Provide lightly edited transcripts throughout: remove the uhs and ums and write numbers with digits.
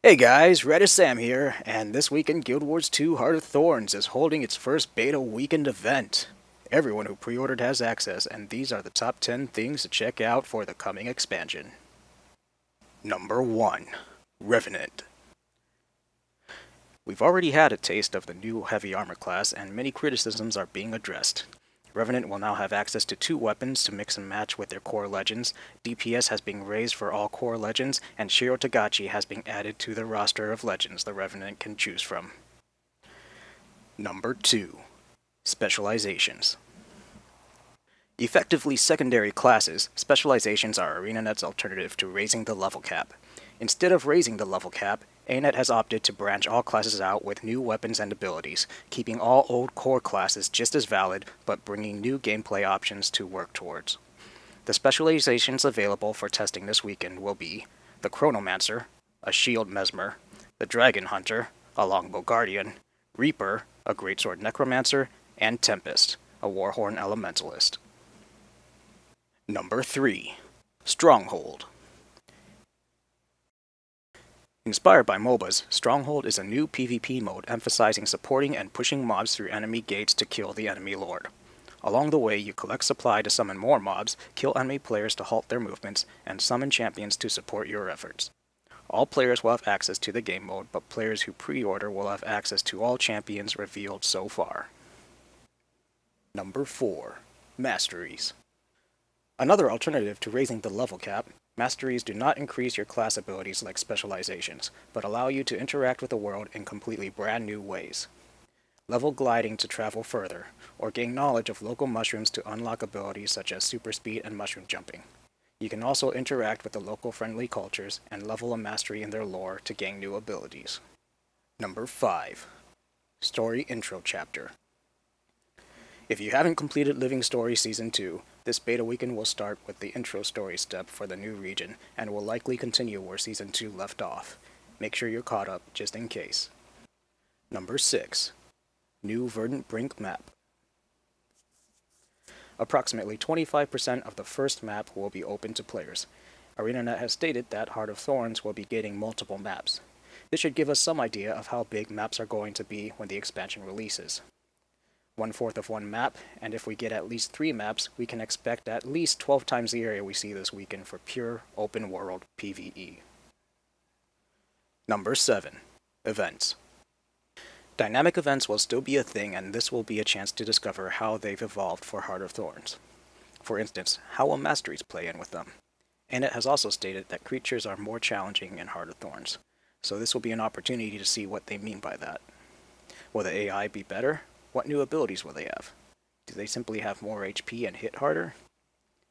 Hey guys, Redis Sam here, and this weekend Guild Wars 2 Heart of Thorns is holding its first beta weekend event. Everyone who pre-ordered has access, and these are the top 10 things to check out for the coming expansion. Number 1. Revenant. We've already had a taste of the new heavy armor class, and many criticisms are being addressed. Revenant will now have access to 2 weapons to mix and match with their core legends, DPS has been raised for all core legends, and Shiro Tagachi has been added to the roster of legends the Revenant can choose from. Number 2. Specializations. Effectively secondary classes, Specializations are ArenaNet's alternative to raising the level cap. Instead of raising the level cap, ANET has opted to branch all classes out with new weapons and abilities, keeping all old core classes just as valid, but bringing new gameplay options to work towards. The specializations available for testing this weekend will be the Chronomancer, a Shield Mesmer, the Dragon Hunter, a Longbow Guardian, Reaper, a Greatsword Necromancer, and Tempest, a Warhorn Elementalist. Number 3. Stronghold. Inspired by MOBAs, Stronghold is a new PvP mode emphasizing supporting and pushing mobs through enemy gates to kill the enemy lord. Along the way, you collect supply to summon more mobs, kill enemy players to halt their movements, and summon champions to support your efforts. All players will have access to the game mode, but players who pre-order will have access to all champions revealed so far. Number 4. Masteries. Another alternative to raising the level cap, Masteries do not increase your class abilities like Specializations, but allow you to interact with the world in completely brand new ways. Level gliding to travel further, or gain knowledge of local mushrooms to unlock abilities such as super speed and mushroom jumping. You can also interact with the local friendly cultures and level a mastery in their lore to gain new abilities. Number 5. Story Intro Chapter. If you haven't completed Living Story Season 2, this beta weekend will start with the intro story step for the new region, and will likely continue where Season 2 left off. Make sure you're caught up, just in case. Number 6. New Verdant Brink Map. Approximately 25% of the first map will be open to players. ArenaNet has stated that Heart of Thorns will be getting multiple maps. This should give us some idea of how big maps are going to be when the expansion releases. 1/4 of one map, and if we get at least 3 maps, we can expect at least 12 times the area we see this weekend for pure open world PvE. Number 7. Events. Dynamic events will still be a thing, and this will be a chance to discover how they've evolved for Heart of Thorns. For instance, how will Masteries play in with them? And it has also stated that creatures are more challenging in Heart of Thorns, so this will be an opportunity to see what they mean by that. Will the AI be better? What new abilities will they have? Do they simply have more HP and hit harder?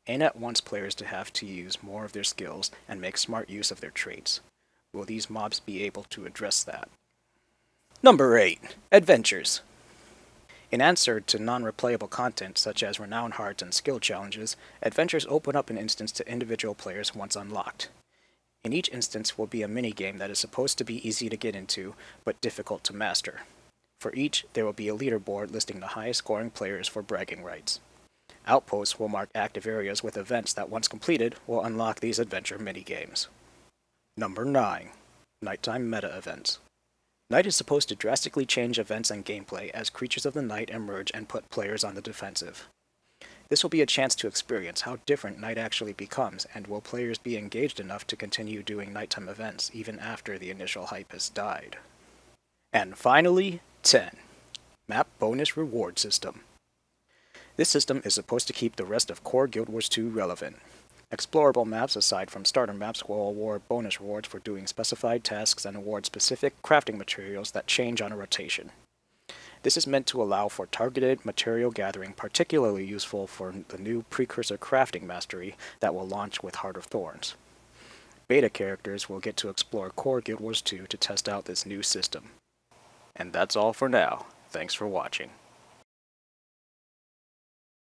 ANET wants players to have to use more of their skills and make smart use of their traits. Will these mobs be able to address that? Number 8. Adventures. In answer to non-replayable content such as Renown Hearts and skill challenges, adventures open up an instance to individual players once unlocked. In each instance will be a minigame that is supposed to be easy to get into, but difficult to master. For each, there will be a leaderboard listing the highest scoring players for bragging rights. Outposts will mark active areas with events that, once completed, will unlock these adventure minigames. Number 9. Nighttime meta events. Night is supposed to drastically change events and gameplay as creatures of the night emerge and put players on the defensive. This will be a chance to experience how different night actually becomes, and will players be engaged enough to continue doing nighttime events even after the initial hype has died. And finally, 10. Map Bonus Reward System. This system is supposed to keep the rest of core Guild Wars 2 relevant. Explorable maps aside from starter maps will award bonus rewards for doing specified tasks and award specific crafting materials that change on a rotation. This is meant to allow for targeted material gathering, particularly useful for the new precursor crafting mastery that will launch with Heart of Thorns. Beta characters will get to explore core Guild Wars 2 to test out this new system. And that's all for now. Thanks for watching.